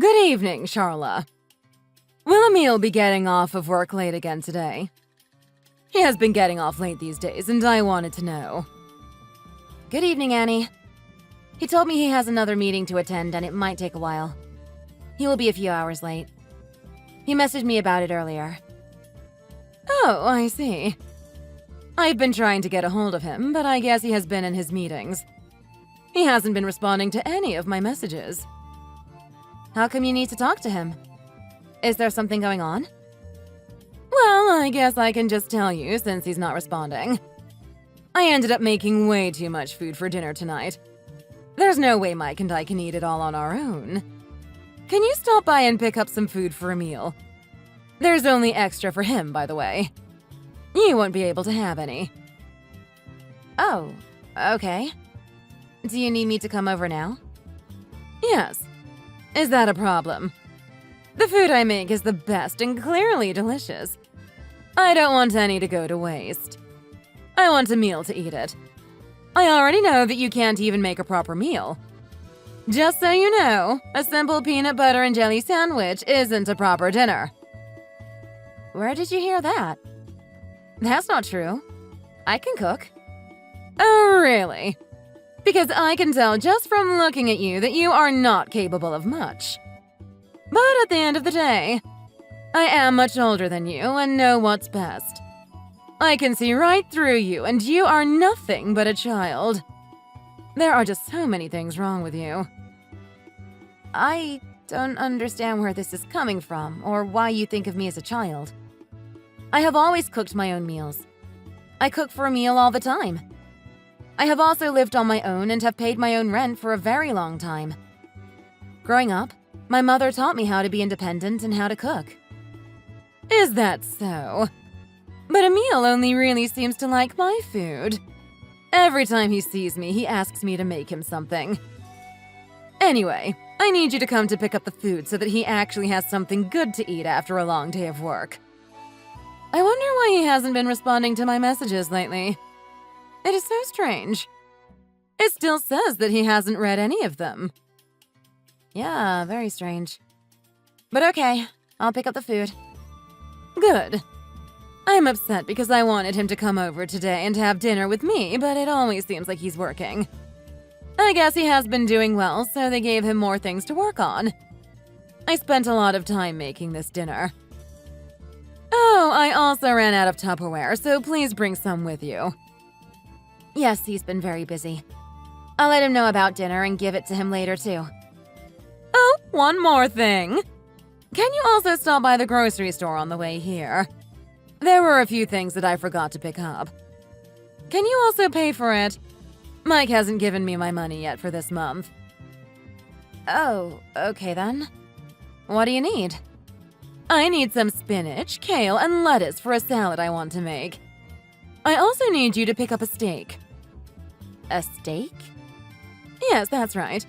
Good evening, Charla. Will Emil be getting off of work late again today? He has been getting off late these days, and I wanted to know. Good evening, Annie. He told me he has another meeting to attend and it might take a while. He will be a few hours late. He messaged me about it earlier. Oh, I see. I've been trying to get a hold of him, but I guess he has been in his meetings. He hasn't been responding to any of my messages. How come you need to talk to him? Is there something going on? Well, I guess I can just tell you since he's not responding. I ended up making way too much food for dinner tonight. There's no way Mike and I can eat it all on our own. Can you stop by and pick up some food for Emil? There's only extra for him, by the way. You won't be able to have any. Oh, okay. Do you need me to come over now? Yes. Is that a problem? The food I make is the best and clearly delicious. I don't want any to go to waste. I want Emil to eat it. I already know that you can't even make a proper meal. Just so you know, a simple peanut butter and jelly sandwich isn't a proper dinner. Where did you hear that? That's not true. I can cook. Oh, really? Because I can tell just from looking at you that you are not capable of much. But at the end of the day, I am much older than you and know what's best. I can see right through you, and you are nothing but a child. There are just so many things wrong with you. I don't understand where this is coming from, or why you think of me as a child. I have always cooked my own meals. I cook for Emil all the time. I have also lived on my own and have paid my own rent for a very long time. Growing up, my mother taught me how to be independent and how to cook. Is that so? But Emil only really seems to like my food. Every time he sees me, he asks me to make him something. Anyway, I need you to come to pick up the food so that he actually has something good to eat after a long day of work. I wonder why he hasn't been responding to my messages lately. It is so strange. It still says that he hasn't read any of them. Yeah, very strange. But okay, I'll pick up the food. Good. I'm upset because I wanted him to come over today and have dinner with me, but it always seems like he's working. I guess he has been doing well, so they gave him more things to work on. I spent a lot of time making this dinner. Oh, I also ran out of Tupperware, so please bring some with you. Yes, he's been very busy. I'll let him know about dinner and give it to him later, too. Oh, one more thing. Can you also stop by the grocery store on the way here? There were a few things that I forgot to pick up. Can you also pay for it? Mike hasn't given me my money yet for this month. Oh, okay then. What do you need? I need some spinach, kale, and lettuce for a salad I want to make. I also need you to pick up a steak. A steak? Yes, that's right.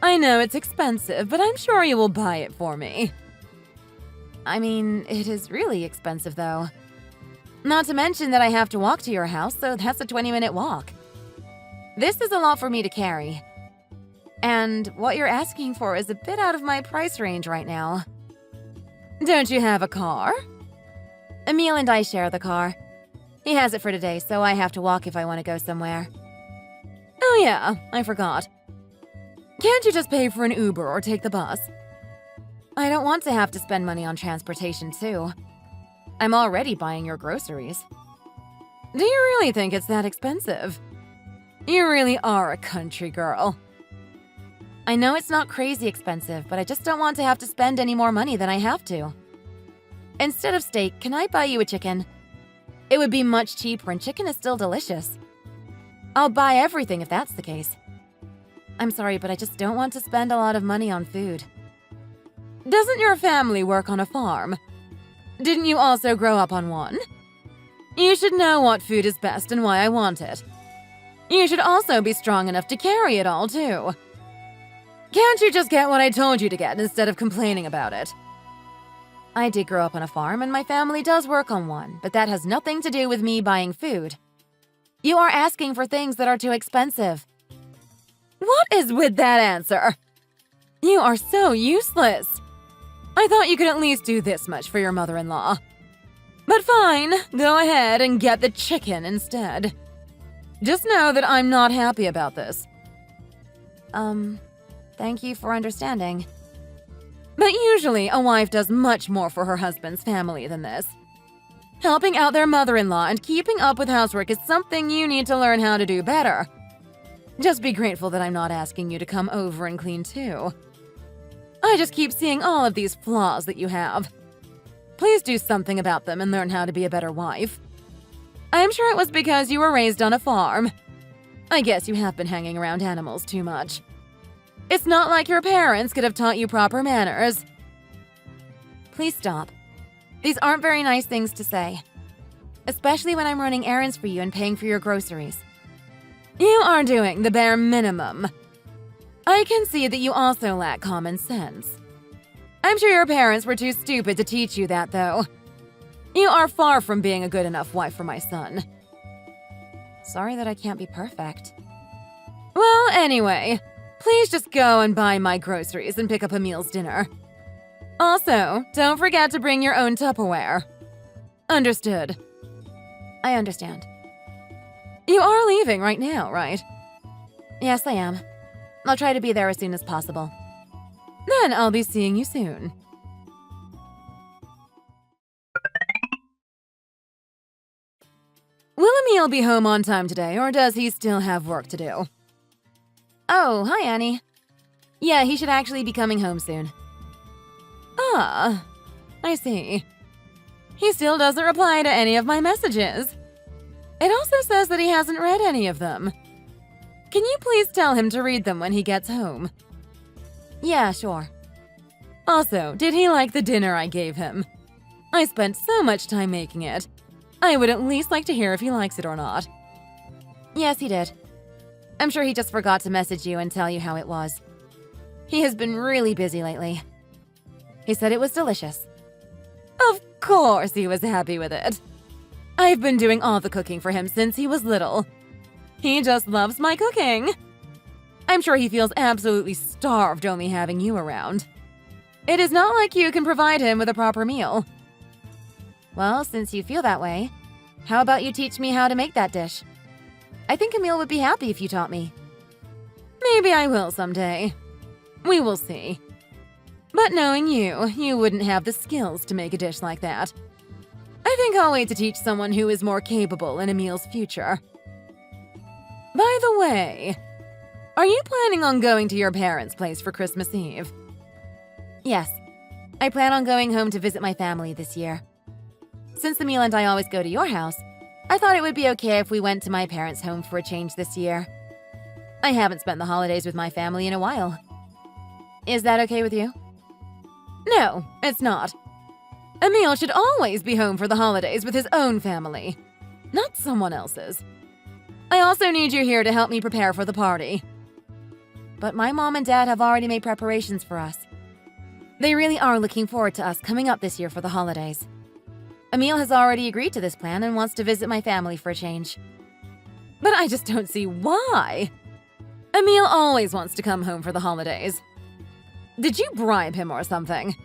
I know it's expensive, but I'm sure you will buy it for me. I mean, it is really expensive, though. Not to mention that I have to walk to your house, so that's a 20-minute walk. This is a lot for me to carry. And what you're asking for is a bit out of my price range right now. Don't you have a car? Emil and I share the car. He has it for today, so I have to walk if I want to go somewhere. Oh yeah, I forgot. Can't you just pay for an Uber or take the bus? I don't want to have to spend money on transportation, too. I'm already buying your groceries. Do you really think it's that expensive? You really are a country girl. I know it's not crazy expensive, but I just don't want to have to spend any more money than I have to. Instead of steak, can I buy you a chicken? It would be much cheaper and chicken is still delicious. I'll buy everything if that's the case. I'm sorry, but I just don't want to spend a lot of money on food. Doesn't your family work on a farm? Didn't you also grow up on one? You should know what food is best and why I want it. You should also be strong enough to carry it all, too. Can't you just get what I told you to get instead of complaining about it? I did grow up on a farm and my family does work on one, but that has nothing to do with me buying food. You are asking for things that are too expensive. What is with that answer? You are so useless. I thought you could at least do this much for your mother-in-law. But fine, go ahead and get the chicken instead. Just know that I'm not happy about this. Thank you for understanding. But usually, a wife does much more for her husband's family than this. Helping out their mother-in-law and keeping up with housework is something you need to learn how to do better. Just be grateful that I'm not asking you to come over and clean too. I just keep seeing all of these flaws that you have. Please do something about them and learn how to be a better wife. I'm sure it was because you were raised on a farm. I guess you have been hanging around animals too much. It's not like your parents could have taught you proper manners. Please stop. These aren't very nice things to say. Especially when I'm running errands for you and paying for your groceries. You are doing the bare minimum. I can see that you also lack common sense. I'm sure your parents were too stupid to teach you that, though. You are far from being a good enough wife for my son. Sorry that I can't be perfect. Well, anyway, please just go and buy my groceries and pick up Emil's dinner. Also, don't forget to bring your own Tupperware. Understood. I understand. You are leaving right now, right? Yes, I am. I'll try to be there as soon as possible. Then I'll be seeing you soon. Will Emil be home on time today, or does he still have work to do? Oh, hi, Annie. Yeah, he should actually be coming home soon. Ah, I see. He still doesn't reply to any of my messages. It also says that he hasn't read any of them. Can you please tell him to read them when he gets home? Yeah, sure. Also, did he like the dinner I gave him? I spent so much time making it. I would at least like to hear if he likes it or not. Yes, he did. I'm sure he just forgot to message you and tell you how it was. He has been really busy lately. He said it was delicious. Of course he was happy with it. I've been doing all the cooking for him since he was little. He just loves my cooking. I'm sure he feels absolutely starved only having you around. It is not like you can provide him with a proper meal. Well, since you feel that way, how about you teach me how to make that dish? I think Emil would be happy if you taught me. Maybe I will someday. We will see. But knowing you, you wouldn't have the skills to make a dish like that. I think I'll wait to teach someone who is more capable in Emil's future. By the way, are you planning on going to your parents' place for Christmas Eve? Yes. I plan on going home to visit my family this year. Since Emil and I always go to your house, I thought it would be okay if we went to my parents' home for a change this year. I haven't spent the holidays with my family in a while. Is that okay with you? No, it's not. Emil should always be home for the holidays with his own family, not someone else's. I also need you here to help me prepare for the party. But my mom and dad have already made preparations for us. They really are looking forward to us coming up this year for the holidays. Emil has already agreed to this plan and wants to visit my family for a change. But I just don't see why. Emil always wants to come home for the holidays. Did you bribe him or something?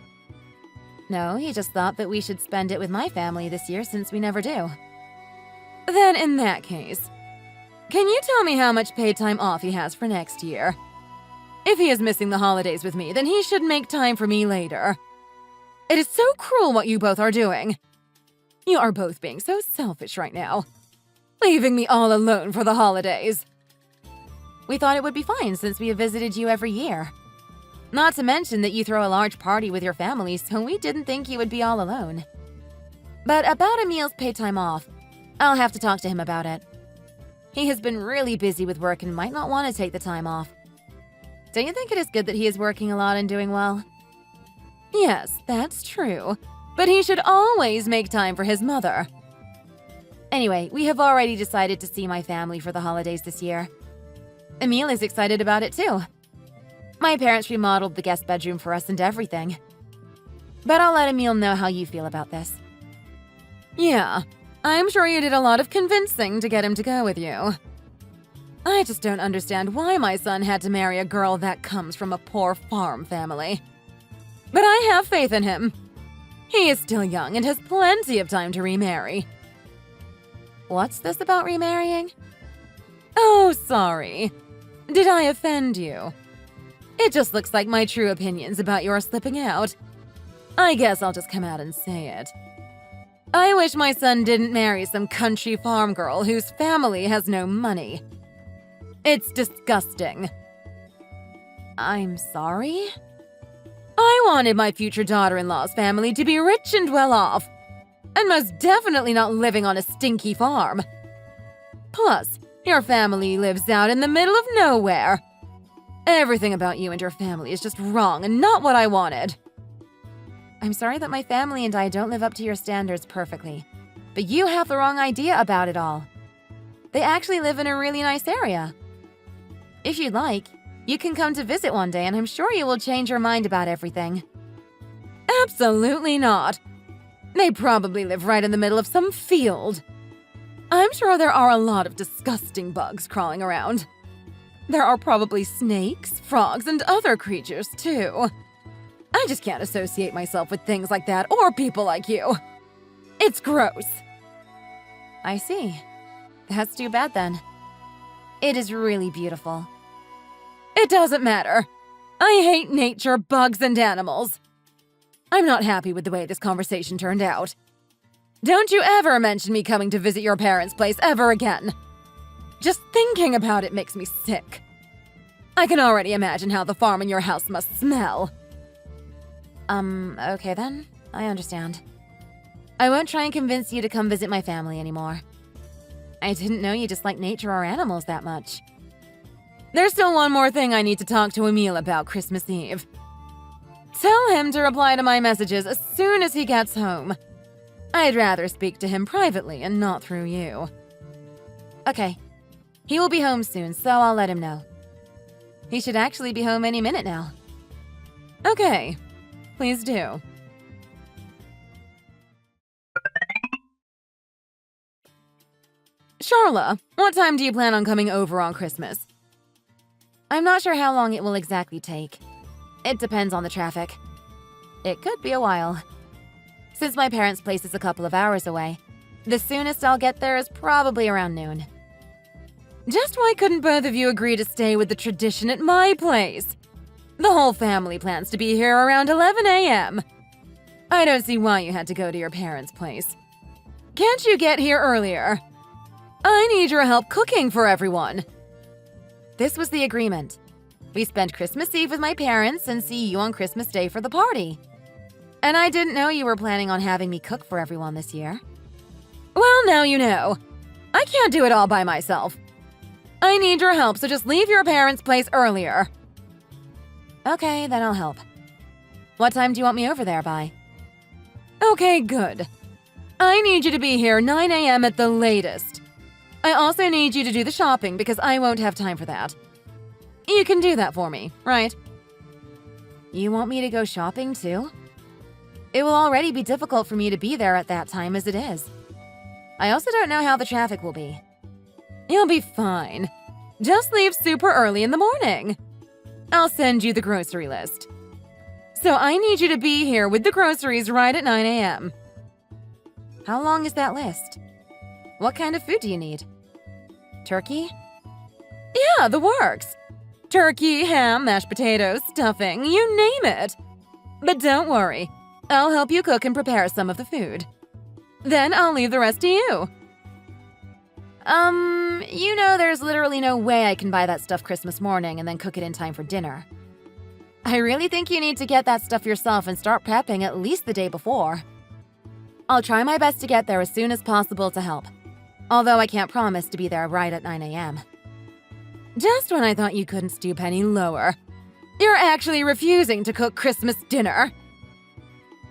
No, he just thought that we should spend it with my family this year since we never do. Then in that case, can you tell me how much paid time off he has for next year? If he is missing the holidays with me, then he should make time for me later. It is so cruel what you both are doing. You are both being so selfish right now. Leaving me all alone for the holidays. We thought it would be fine since we have visited you every year. Not to mention that you throw a large party with your family, so we didn't think you would be all alone. But about Emil's paid time off, I'll have to talk to him about it. He has been really busy with work and might not want to take the time off. Don't you think it is good that he is working a lot and doing well? Yes, that's true. But he should always make time for his mother. Anyway, we have already decided to see my family for the holidays this year. Emil is excited about it too. My parents remodeled the guest bedroom for us and everything. But I'll let Emil know how you feel about this. Yeah, I'm sure you did a lot of convincing to get him to go with you. I just don't understand why my son had to marry a girl that comes from a poor farm family. But I have faith in him. He is still young and has plenty of time to remarry. What's this about remarrying? Oh, sorry. Did I offend you? It just looks like my true opinions about your slipping out. I guess I'll just come out and say it. I wish my son didn't marry some country farm girl whose family has no money. It's disgusting. I'm sorry? I wanted my future daughter-in-law's family to be rich and well off, and most definitely not living on a stinky farm. Plus, your family lives out in the middle of nowhere. Everything about you and your family is just wrong and not what I wanted. I'm sorry that my family and I don't live up to your standards perfectly, but you have the wrong idea about it all. They actually live in a really nice area. If you'd like, you can come to visit one day and I'm sure you will change your mind about everything. Absolutely not. They probably live right in the middle of some field. I'm sure there are a lot of disgusting bugs crawling around. There are probably snakes, frogs, and other creatures, too. I just can't associate myself with things like that or people like you. It's gross. I see. That's too bad then. It is really beautiful. It doesn't matter. I hate nature, bugs, and animals. I'm not happy with the way this conversation turned out. Don't you ever mention me coming to visit your parents' place ever again. Just thinking about it makes me sick. I can already imagine how the farm in your house must smell. Okay then. I understand. I won't try and convince you to come visit my family anymore. I didn't know you disliked nature or animals that much. There's still one more thing I need to talk to Emil about Christmas Eve. Tell him to reply to my messages as soon as he gets home. I'd rather speak to him privately and not through you. Okay. He will be home soon, so I'll let him know. He should actually be home any minute now. Okay. Please do. Charla, what time do you plan on coming over on Christmas? I'm not sure how long it will exactly take. It depends on the traffic. It could be a while. Since my parents' place is a couple of hours away, the soonest I'll get there is probably around noon. Just why couldn't both of you agree to stay with the tradition at my place? The whole family plans to be here around 11 a.m. I don't see why you had to go to your parents' place. Can't you get here earlier? I need your help cooking for everyone. This was the agreement. We spend Christmas Eve with my parents and see you on Christmas Day for the party. And I didn't know you were planning on having me cook for everyone this year. Well, now you know. I can't do it all by myself. I need your help, so just leave your parents' place earlier. Okay, then I'll help. What time do you want me over there by? Okay, good. I need you to be here 9 a.m. at the latest. I also need you to do the shopping because I won't have time for that. You can do that for me, right? You want me to go shopping too? It will already be difficult for me to be there at that time as it is. I also don't know how the traffic will be. You'll be fine. Just leave super early in the morning. I'll send you the grocery list. So I need you to be here with the groceries right at 9 a.m. How long is that list? What kind of food do you need? Turkey? Yeah, the works. Turkey, ham, mashed potatoes, stuffing, you name it. But don't worry, I'll help you cook and prepare some of the food. Then I'll leave the rest to you. You know there's literally no way I can buy that stuff Christmas morning and then cook it in time for dinner. I really think you need to get that stuff yourself and start prepping at least the day before. I'll try my best to get there as soon as possible to help, although I can't promise to be there right at 9 a.m. Just when I thought you couldn't stoop any lower. You're actually refusing to cook Christmas dinner.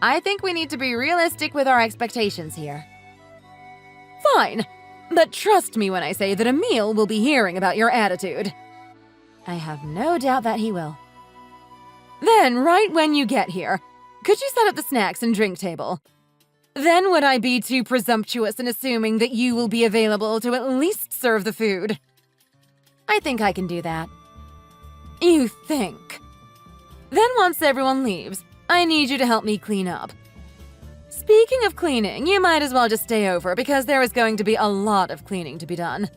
I think we need to be realistic with our expectations here. Fine, but trust me when I say that Emil will be hearing about your attitude. I have no doubt that he will. Then, right when you get here, could you set up the snacks and drink table? Then would I be too presumptuous in assuming that you will be available to at least serve the food? I think I can do that. You think? Then once everyone leaves, I need you to help me clean up. Speaking of cleaning, you might as well just stay over because there is going to be a lot of cleaning to be done.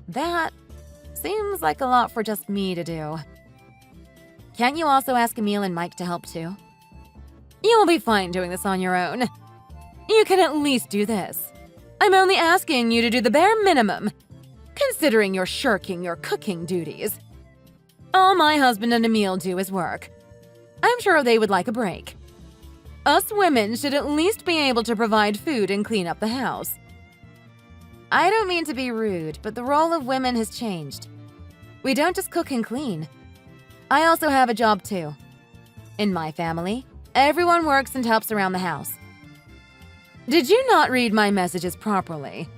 That seems like a lot for just me to do. Can't you also ask Emil and Mike to help too? You will be fine doing this on your own. You can at least do this. I'm only asking you to do the bare minimum, considering you're shirking your cooking duties. All my husband and Emil do is work. I'm sure they would like a break. Us women should at least be able to provide food and clean up the house. I don't mean to be rude, but the role of women has changed. We don't just cook and clean. I also have a job too. In my family, everyone works and helps around the house. Did you not read my messages properly?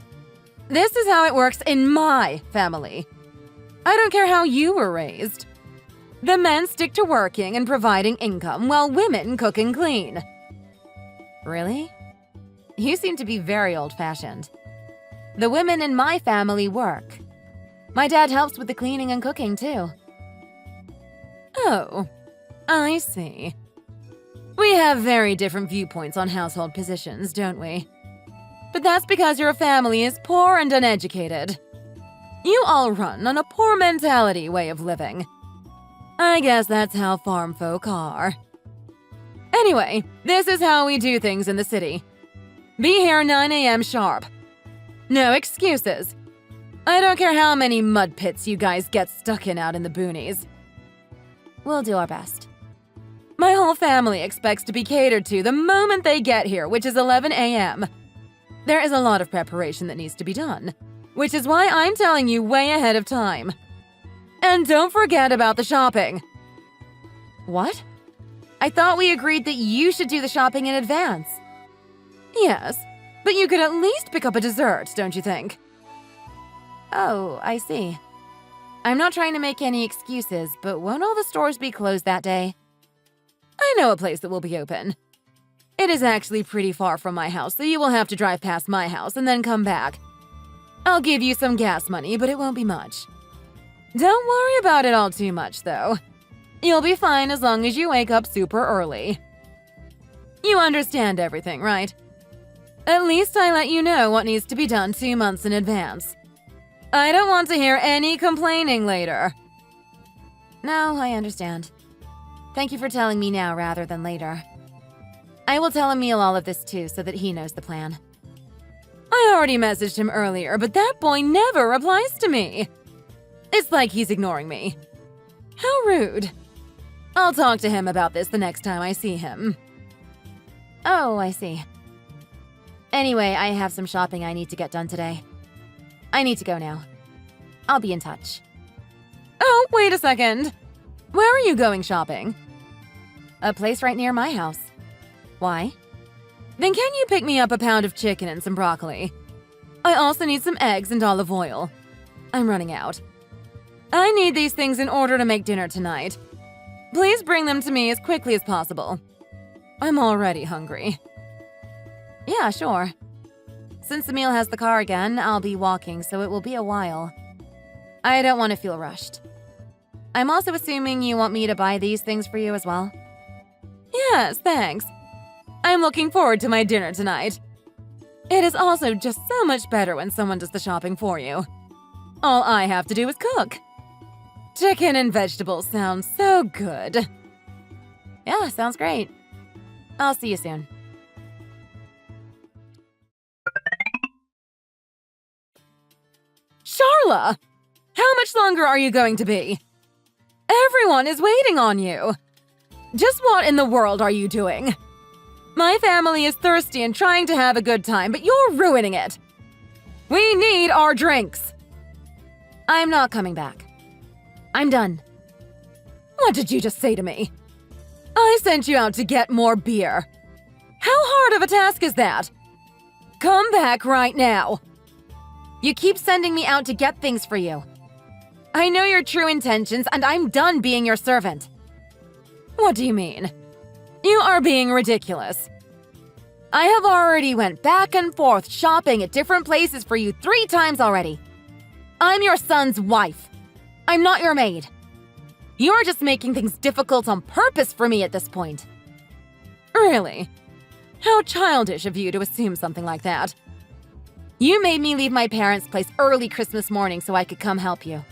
This is how it works in my family. I don't care how you were raised. The men stick to working and providing income while women cook and clean. Really? You seem to be very old-fashioned. The women in my family work. My dad helps with the cleaning and cooking too. Oh, I see. We have very different viewpoints on household positions, don't we? But that's because your family is poor and uneducated. You all run on a poor mentality way of living. I guess that's how farm folk are. Anyway, this is how we do things in the city. Be here 9 a.m. sharp. No excuses. I don't care how many mud pits you guys get stuck in out in the boonies. We'll do our best. My whole family expects to be catered to the moment they get here, which is 11 a.m. There is a lot of preparation that needs to be done, which is why I'm telling you way ahead of time. And don't forget about the shopping. What? I thought we agreed that you should do the shopping in advance. Yes, but you could at least pick up a dessert, don't you think? Oh, I see. I'm not trying to make any excuses, but won't all the stores be closed that day? I know a place that will be open. It is actually pretty far from my house, so you will have to drive past my house and then come back. I'll give you some gas money, but it won't be much. Don't worry about it all too much, though. You'll be fine as long as you wake up super early. You understand everything, right? At least I let you know what needs to be done 2 months in advance. I don't want to hear any complaining later. No, I understand. Thank you for telling me now rather than later. I will tell Emil all of this too so that he knows the plan. I already messaged him earlier, but that boy never replies to me. It's like he's ignoring me. How rude. I'll talk to him about this the next time I see him. Oh, I see. Anyway, I have some shopping I need to get done today. I need to go now. I'll be in touch. Oh, wait a second. Where are you going shopping? A place right near my house. Why? Then can you pick me up a pound of chicken and some broccoli? I also need some eggs and olive oil. I'm running out. I need these things in order to make dinner tonight. Please bring them to me as quickly as possible. I'm already hungry. Yeah, sure. Since Emil has the car again, I'll be walking, so it will be a while. I don't want to feel rushed. I'm also assuming you want me to buy these things for you as well? Yes, thanks. I'm looking forward to my dinner tonight. It is also just so much better when someone does the shopping for you. All I have to do is cook. Chicken and vegetables sound so good. Yeah, sounds great. I'll see you soon. Charla! How much longer are you going to be? Everyone is waiting on you. Just what in the world are you doing? My family is thirsty and trying to have a good time, but you're ruining it. We need our drinks. I'm not coming back. I'm done. What did you just say to me? I sent you out to get more beer. How hard of a task is that? Come back right now. You keep sending me out to get things for you. I know your true intentions, and I'm done being your servant. What do you mean? You are being ridiculous. I have already went back and forth shopping at different places for you 3 times already. I'm your son's wife. I'm not your maid. You're just making things difficult on purpose for me at this point. Really? How childish of you to assume something like that. You made me leave my parents' place early Christmas morning so I could come help you.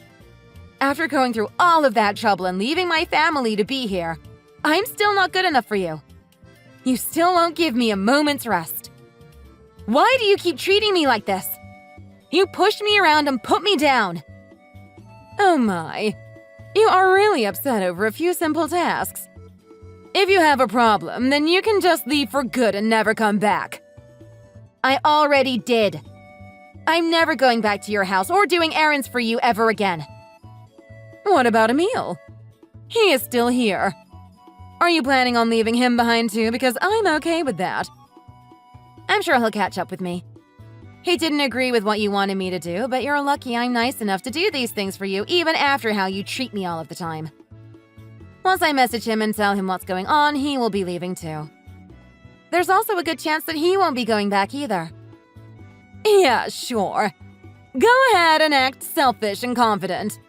After going through all of that trouble and leaving my family to be here, I'm still not good enough for you. You still won't give me a moment's rest. Why do you keep treating me like this? You pushed me around and put me down. Oh my. You are really upset over a few simple tasks. If you have a problem, then you can just leave for good and never come back. I already did. I'm never going back to your house or doing errands for you ever again. What about Emil? He is still here. Are you planning on leaving him behind too? Because I'm okay with that. I'm sure he'll catch up with me. He didn't agree with what you wanted me to do, but you're lucky I'm nice enough to do these things for you even after how you treat me all of the time. Once I message him and tell him what's going on, he will be leaving too. There's also a good chance that he won't be going back either. Yeah, sure. Go ahead and act selfish and confident.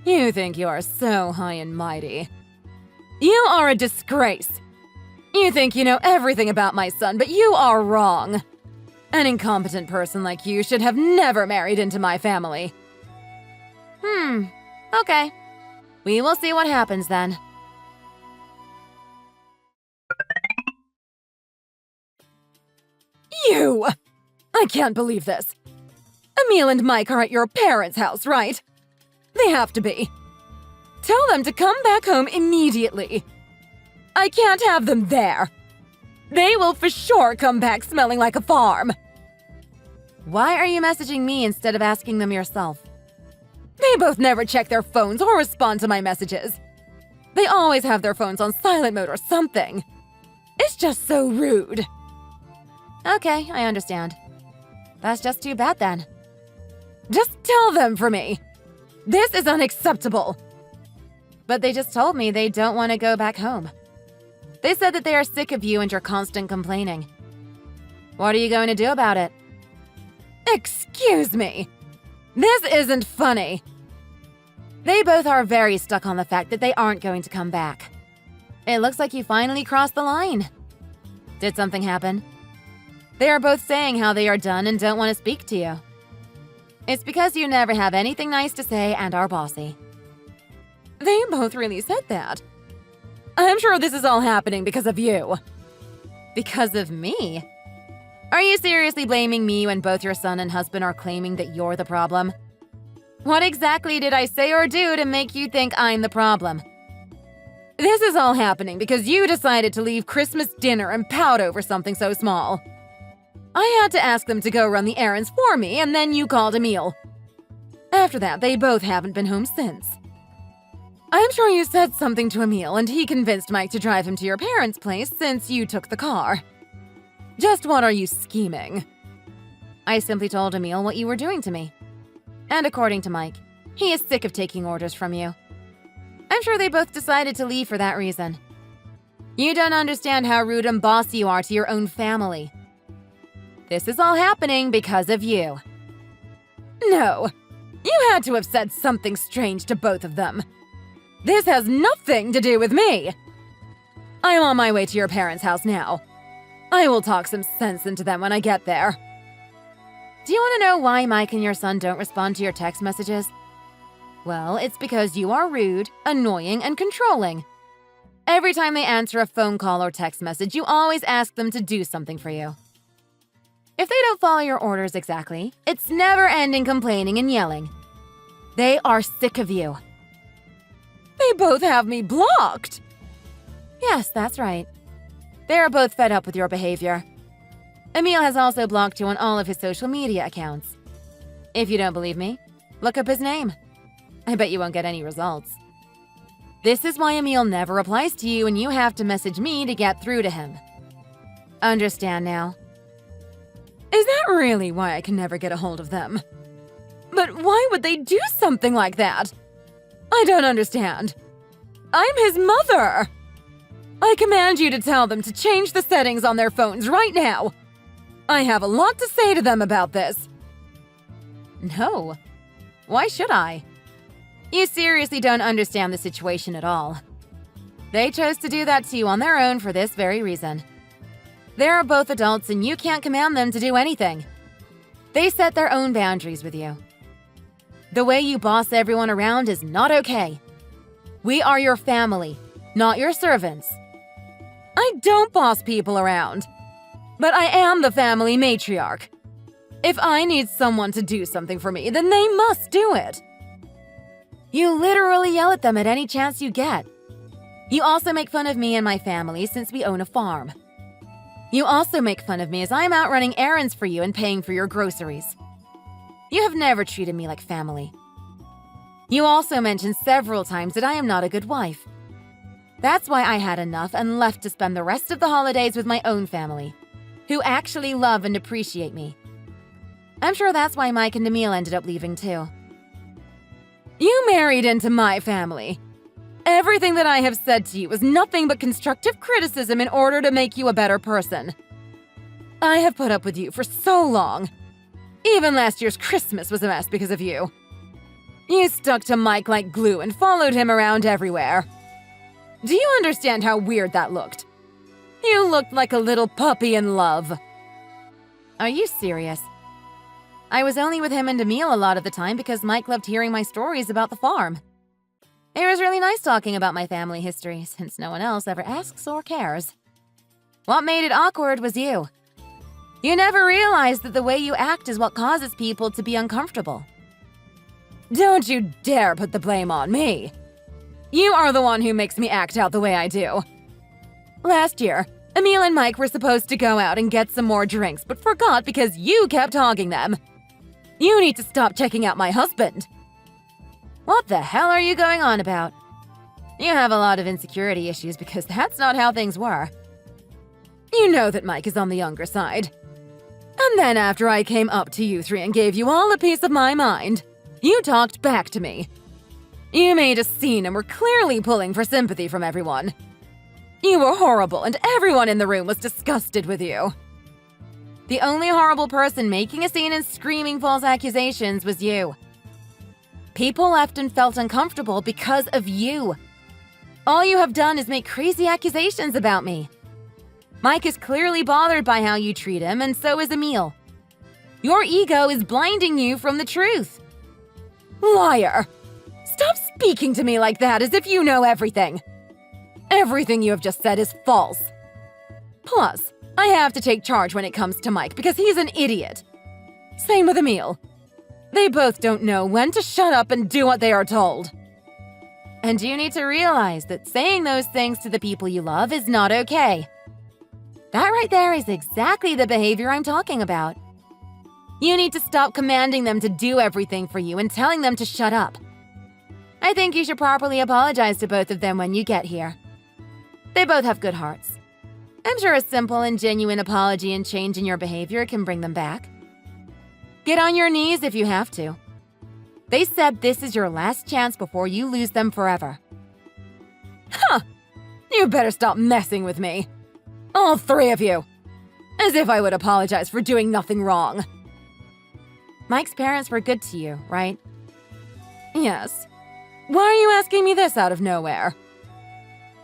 You think you are so high and mighty. You are a disgrace. You think you know everything about my son, but you are wrong. An incompetent person like you should have never married into my family. Okay. We will see what happens then. You! I can't believe this. Emil and Mike are at your parents' house, right? They have to be. Tell them to come back home immediately. I can't have them there. They will for sure come back smelling like a farm. Why are you messaging me instead of asking them yourself? They both never check their phones or respond to my messages. They always have their phones on silent mode or something. It's just so rude. Okay, I understand. That's just too bad then. Just tell them for me. This is unacceptable. But they just told me they don't want to go back home. They said that they are sick of you and your constant complaining. What are you going to do about it? Excuse me. This isn't funny. They both are very stuck on the fact that they aren't going to come back. It looks like you finally crossed the line. Did something happen? They are both saying how they are done and don't want to speak to you. It's because you never have anything nice to say and are bossy. They both really said that. I'm sure this is all happening because of you. Because of me? Are you seriously blaming me when both your son and husband are claiming that you're the problem? What exactly did I say or do to make you think I'm the problem? This is all happening because you decided to leave Christmas dinner and pout over something so small. I had to ask them to go run the errands for me, and then you called Emil. After that, they both haven't been home since. I'm sure you said something to Emil, and he convinced Mike to drive him to your parents' place since you took the car. Just what are you scheming? I simply told Emil what you were doing to me. And according to Mike, he is sick of taking orders from you. I'm sure they both decided to leave for that reason. You don't understand how rude and bossy you are to your own family. This is all happening because of you. No, you had to have said something strange to both of them. This has nothing to do with me. I'm on my way to your parents' house now. I will talk some sense into them when I get there. Do you want to know why Mike and your son don't respond to your text messages? Well, it's because you are rude, annoying, and controlling. Every time they answer a phone call or text message, you always ask them to do something for you. If they don't follow your orders exactly, it's never-ending complaining and yelling. They are sick of you. They both have me blocked. Yes, that's right. They are both fed up with your behavior. Emil has also blocked you on all of his social media accounts. If you don't believe me, look up his name. I bet you won't get any results. This is why Emil never replies to you and you have to message me to get through to him. Understand now? Is that really why I can never get a hold of them? But why would they do something like that? I don't understand. I'm his mother. I command you to tell them to change the settings on their phones right now. I have a lot to say to them about this. No. Why should I? You seriously don't understand the situation at all. They chose to do that to you on their own for this very reason. They are both adults and you can't command them to do anything. They set their own boundaries with you. The way you boss everyone around is not okay. We are your family, not your servants. I don't boss people around, but I am the family matriarch. If I need someone to do something for me, then they must do it. You literally yell at them at any chance you get. You also make fun of me and my family since we own a farm. You also make fun of me as I'm out running errands for you and paying for your groceries. You have never treated me like family. You also mentioned several times that I am not a good wife. That's why I had enough and left to spend the rest of the holidays with my own family, who actually love and appreciate me. I'm sure that's why Mike and Emil ended up leaving too. You married into my family. Everything that I have said to you is nothing but constructive criticism in order to make you a better person. I have put up with you for so long. Even last year's Christmas was a mess because of you. You stuck to Mike like glue and followed him around everywhere. Do you understand how weird that looked? You looked like a little puppy in love. Are you serious? I was only with him and Emil a lot of the time because Mike loved hearing my stories about the farm. It was really nice talking about my family history, since no one else ever asks or cares. What made it awkward was you. You never realized that the way you act is what causes people to be uncomfortable. Don't you dare put the blame on me. You are the one who makes me act out the way I do. Last year, Emil and Mike were supposed to go out and get some more drinks, but forgot because you kept hogging them. You need to stop checking out my husband. What the hell are you going on about? You have a lot of insecurity issues because that's not how things were. You know that Mike is on the younger side. And then after I came up to you three and gave you all a piece of my mind, you talked back to me. You made a scene and were clearly pulling for sympathy from everyone. You were horrible and everyone in the room was disgusted with you. The only horrible person making a scene and screaming false accusations was you. People left and felt uncomfortable because of you. All you have done is make crazy accusations about me. Mike is clearly bothered by how you treat him, and so is Emil. Your ego is blinding you from the truth. Liar! Stop speaking to me like that as if you know everything. Everything you have just said is false. Plus, I have to take charge when it comes to Mike because he's an idiot. Same with Emil. They both don't know when to shut up and do what they are told. And you need to realize that saying those things to the people you love is not okay. That right there is exactly the behavior I'm talking about. You need to stop commanding them to do everything for you and telling them to shut up. I think you should properly apologize to both of them when you get here. They both have good hearts. I'm sure a simple and genuine apology and change in your behavior can bring them back. Get on your knees if you have to. They said this is your last chance before you lose them forever. Huh! You better stop messing with me. All three of you. As if I would apologize for doing nothing wrong. Mike's parents were good to you, right? Yes. Why are you asking me this out of nowhere?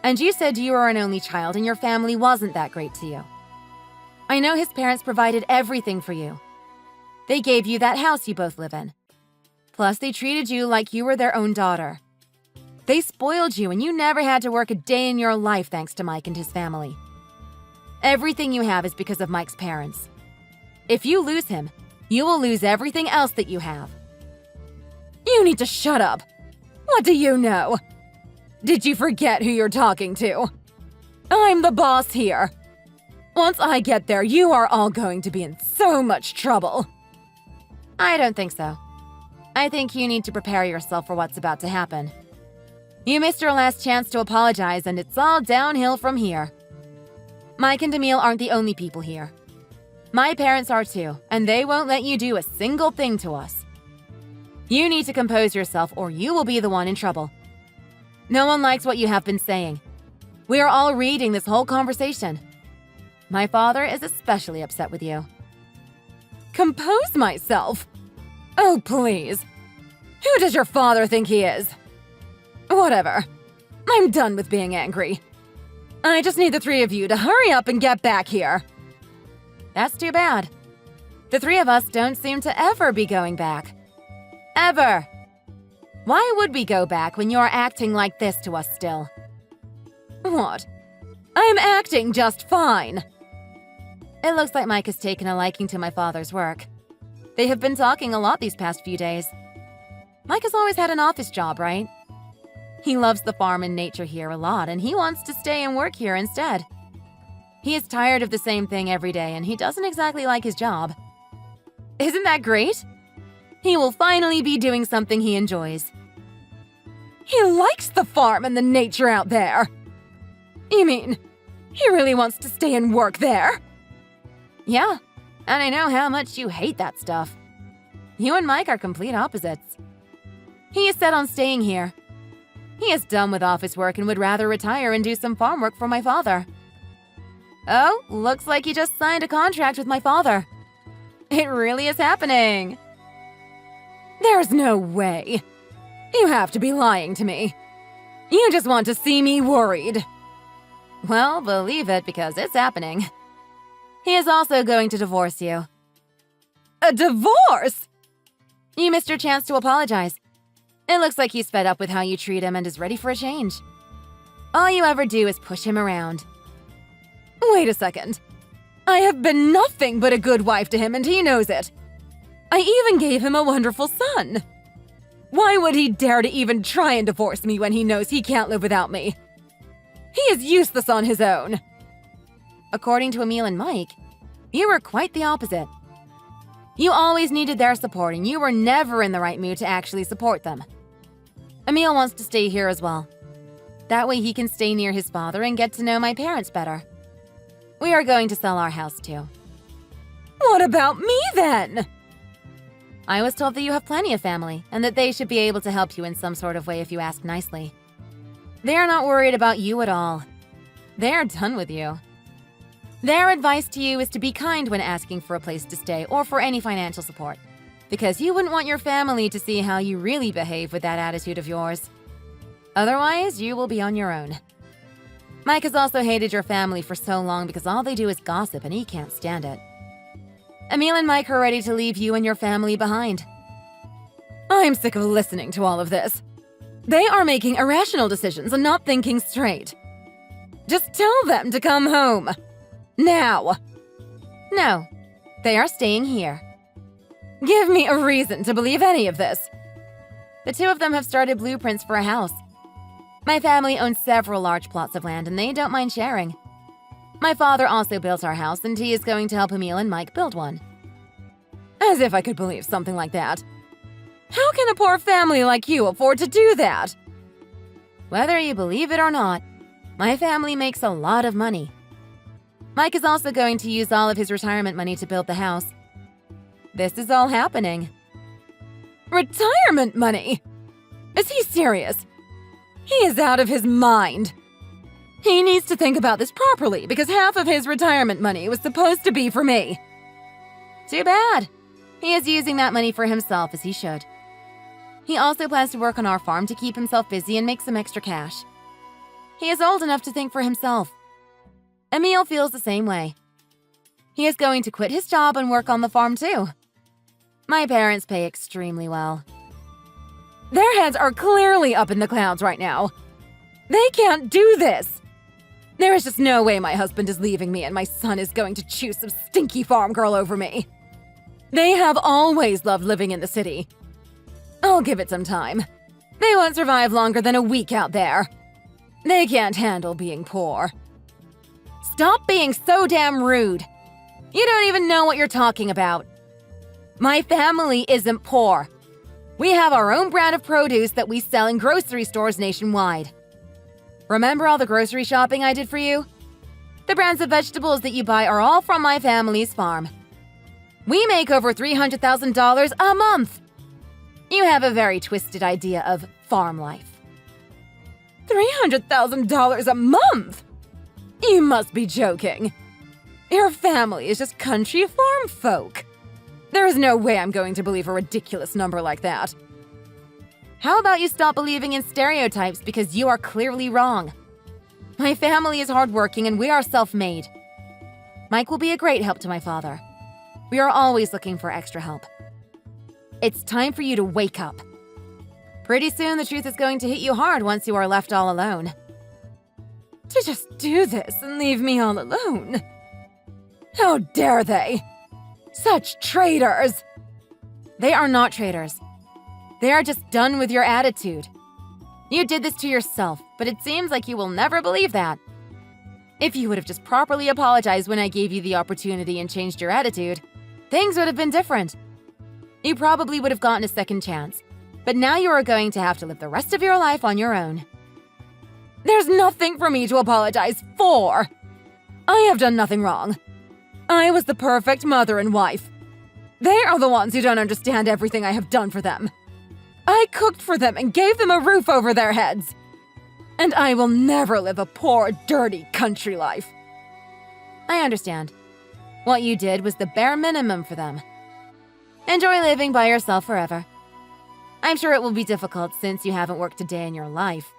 And you said you were an only child and your family wasn't that great to you. I know his parents provided everything for you. They gave you that house you both live in. Plus, they treated you like you were their own daughter. They spoiled you and you never had to work a day in your life thanks to Mike and his family. Everything you have is because of Mike's parents. If you lose him, you will lose everything else that you have. You need to shut up. What do you know? Did you forget who you're talking to? I'm the boss here. Once I get there, you are all going to be in so much trouble. I don't think so. I think you need to prepare yourself for what's about to happen. You missed your last chance to apologize, and it's all downhill from here. Mike and Emil aren't the only people here. My parents are too, and they won't let you do a single thing to us. You need to compose yourself, or you will be the one in trouble. No one likes what you have been saying. We are all reading this whole conversation. My father is especially upset with you. Compose myself? Oh, please. Who does your father think he is? Whatever. I'm done with being angry. I just need the three of you to hurry up and get back here. That's too bad. The three of us don't seem to ever be going back. Ever. Why would we go back when you're acting like this to us still? What? I'm acting just fine. It looks like Mike has taken a liking to my father's work. They have been talking a lot these past few days. Mike has always had an office job, right? He loves the farm and nature here a lot, and he wants to stay and work here instead. He is tired of the same thing every day, and he doesn't exactly like his job. Isn't that great? He will finally be doing something he enjoys. He likes the farm and the nature out there. You mean, he really wants to stay and work there? Yeah, and I know how much you hate that stuff. You and Mike are complete opposites. He is set on staying here. He is done with office work and would rather retire and do some farm work for my father. Oh, looks like he just signed a contract with my father. It really is happening. There's no way. You have to be lying to me. You just want to see me worried. Well, believe it because it's happening. He is also going to divorce you. A divorce? You missed your chance to apologize. It looks like he's fed up with how you treat him and is ready for a change. All you ever do is push him around. Wait a second. I have been nothing but a good wife to him, and he knows it. I even gave him a wonderful son. Why would he dare to even try and divorce me when he knows he can't live without me? He is useless on his own. According to Emil and Mike, you were quite the opposite. You always needed their support, and you were never in the right mood to actually support them. Emil wants to stay here as well. That way he can stay near his father and get to know my parents better. We are going to sell our house too. What about me then? I was told that you have plenty of family and that they should be able to help you in some sort of way if you ask nicely. They are not worried about you at all. They are done with you. Their advice to you is to be kind when asking for a place to stay or for any financial support, because you wouldn't want your family to see how you really behave with that attitude of yours. Otherwise, you will be on your own. Mike has also hated your family for so long because all they do is gossip and he can't stand it. Emil and Mike are ready to leave you and your family behind. I'm sick of listening to all of this. They are making irrational decisions and not thinking straight. Just tell them to come home. Now. No, they are staying here. Give me a reason to believe any of this. The two of them have started blueprints for a house. My family owns several large plots of land and they don't mind sharing. My father also built our house and he is going to help Emil and Mike build one. As if I could believe something like that. How can a poor family like you afford to do that? Whether you believe it or not, my family makes a lot of money. Mike is also going to use all of his retirement money to build the house. This is all happening. Retirement money? Is he serious? He is out of his mind. He needs to think about this properly because half of his retirement money was supposed to be for me. Too bad. He is using that money for himself as he should. He also plans to work on our farm to keep himself busy and make some extra cash. He is old enough to think for himself. Emil feels the same way. He is going to quit his job and work on the farm too. My parents pay extremely well. Their heads are clearly up in the clouds right now. They can't do this. There is just no way my husband is leaving me and my son is going to choose some stinky farm girl over me. They have always loved living in the city. I'll give it some time. They won't survive longer than a week out there. They can't handle being poor. Stop being so damn rude. You don't even know what you're talking about. My family isn't poor. We have our own brand of produce that we sell in grocery stores nationwide. Remember all the grocery shopping I did for you? The brands of vegetables that you buy are all from my family's farm. We make over $300,000 a month. You have a very twisted idea of farm life. $300,000 a month? You must be joking. Your family is just country farm folk. There is no way I'm going to believe a ridiculous number like that. How about you stop believing in stereotypes because you are clearly wrong? My family is hardworking and we are self-made. Mike will be a great help to my father. We are always looking for extra help. It's time for you to wake up. Pretty soon the truth is going to hit you hard once you are left all alone. To just do this and leave me all alone. How dare they? Such traitors! They are not traitors. They are just done with your attitude. You did this to yourself, but it seems like you will never believe that. If you would have just properly apologized when I gave you the opportunity and changed your attitude, things would have been different. You probably would have gotten a second chance, but now you are going to have to live the rest of your life on your own. There's nothing for me to apologize for. I have done nothing wrong. I was the perfect mother and wife. They are the ones who don't understand everything I have done for them. I cooked for them and gave them a roof over their heads. And I will never live a poor, dirty country life. I understand. What you did was the bare minimum for them. Enjoy living by yourself forever. I'm sure it will be difficult since you haven't worked a day in your life.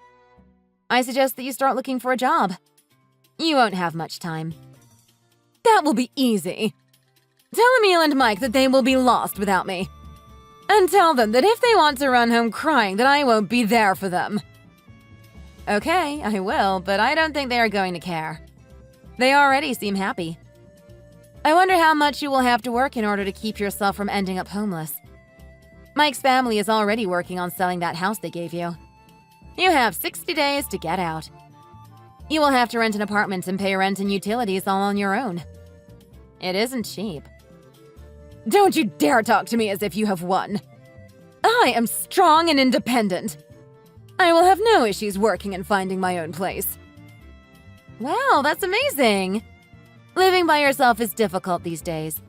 I suggest that you start looking for a job. You won't have much time. That will be easy. Tell Emil and Mike that they will be lost without me. And tell them that if they want to run home crying, that I won't be there for them. Okay, I will, but I don't think they are going to care. They already seem happy. I wonder how much you will have to work in order to keep yourself from ending up homeless. Mike's family is already working on selling that house they gave you. You have 60 days to get out. You will have to rent an apartment and pay rent and utilities all on your own. It isn't cheap. Don't you dare talk to me as if you have won. I am strong and independent. I will have no issues working and finding my own place. Wow, that's amazing! Living by yourself is difficult these days.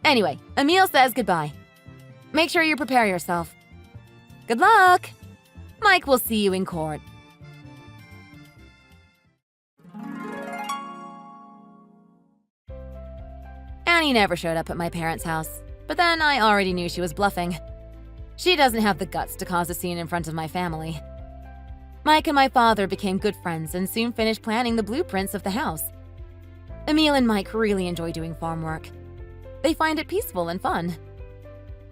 Anyway, Emil says goodbye. Make sure you prepare yourself. Good luck! Mike will see you in court. Annie never showed up at my parents' house, but then I already knew she was bluffing. She doesn't have the guts to cause a scene in front of my family. Mike and my father became good friends and soon finished planning the blueprints of the house. Emil and Mike really enjoy doing farm work. They find it peaceful and fun.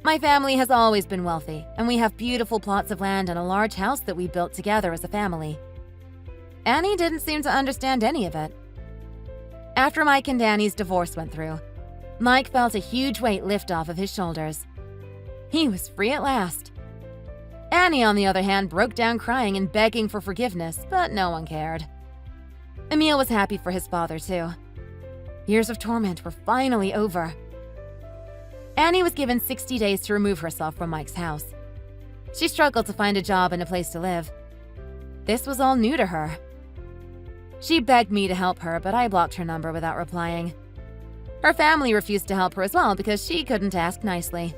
My family has always been wealthy, and we have beautiful plots of land and a large house that we built together as a family. Annie didn't seem to understand any of it. After Mike and Annie's divorce went through, Mike felt a huge weight lift off of his shoulders. He was free at last. Annie, on the other hand, broke down crying and begging for forgiveness, but no one cared. Emil was happy for his father, too. Years of torment were finally over. Annie was given 60 days to remove herself from Mike's house. She struggled to find a job and a place to live. This was all new to her. She begged me to help her, but I blocked her number without replying. Her family refused to help her as well because she couldn't ask nicely.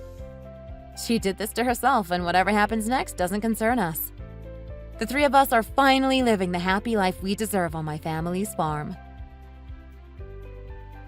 She did this to herself, and whatever happens next doesn't concern us. The three of us are finally living the happy life we deserve on my family's farm.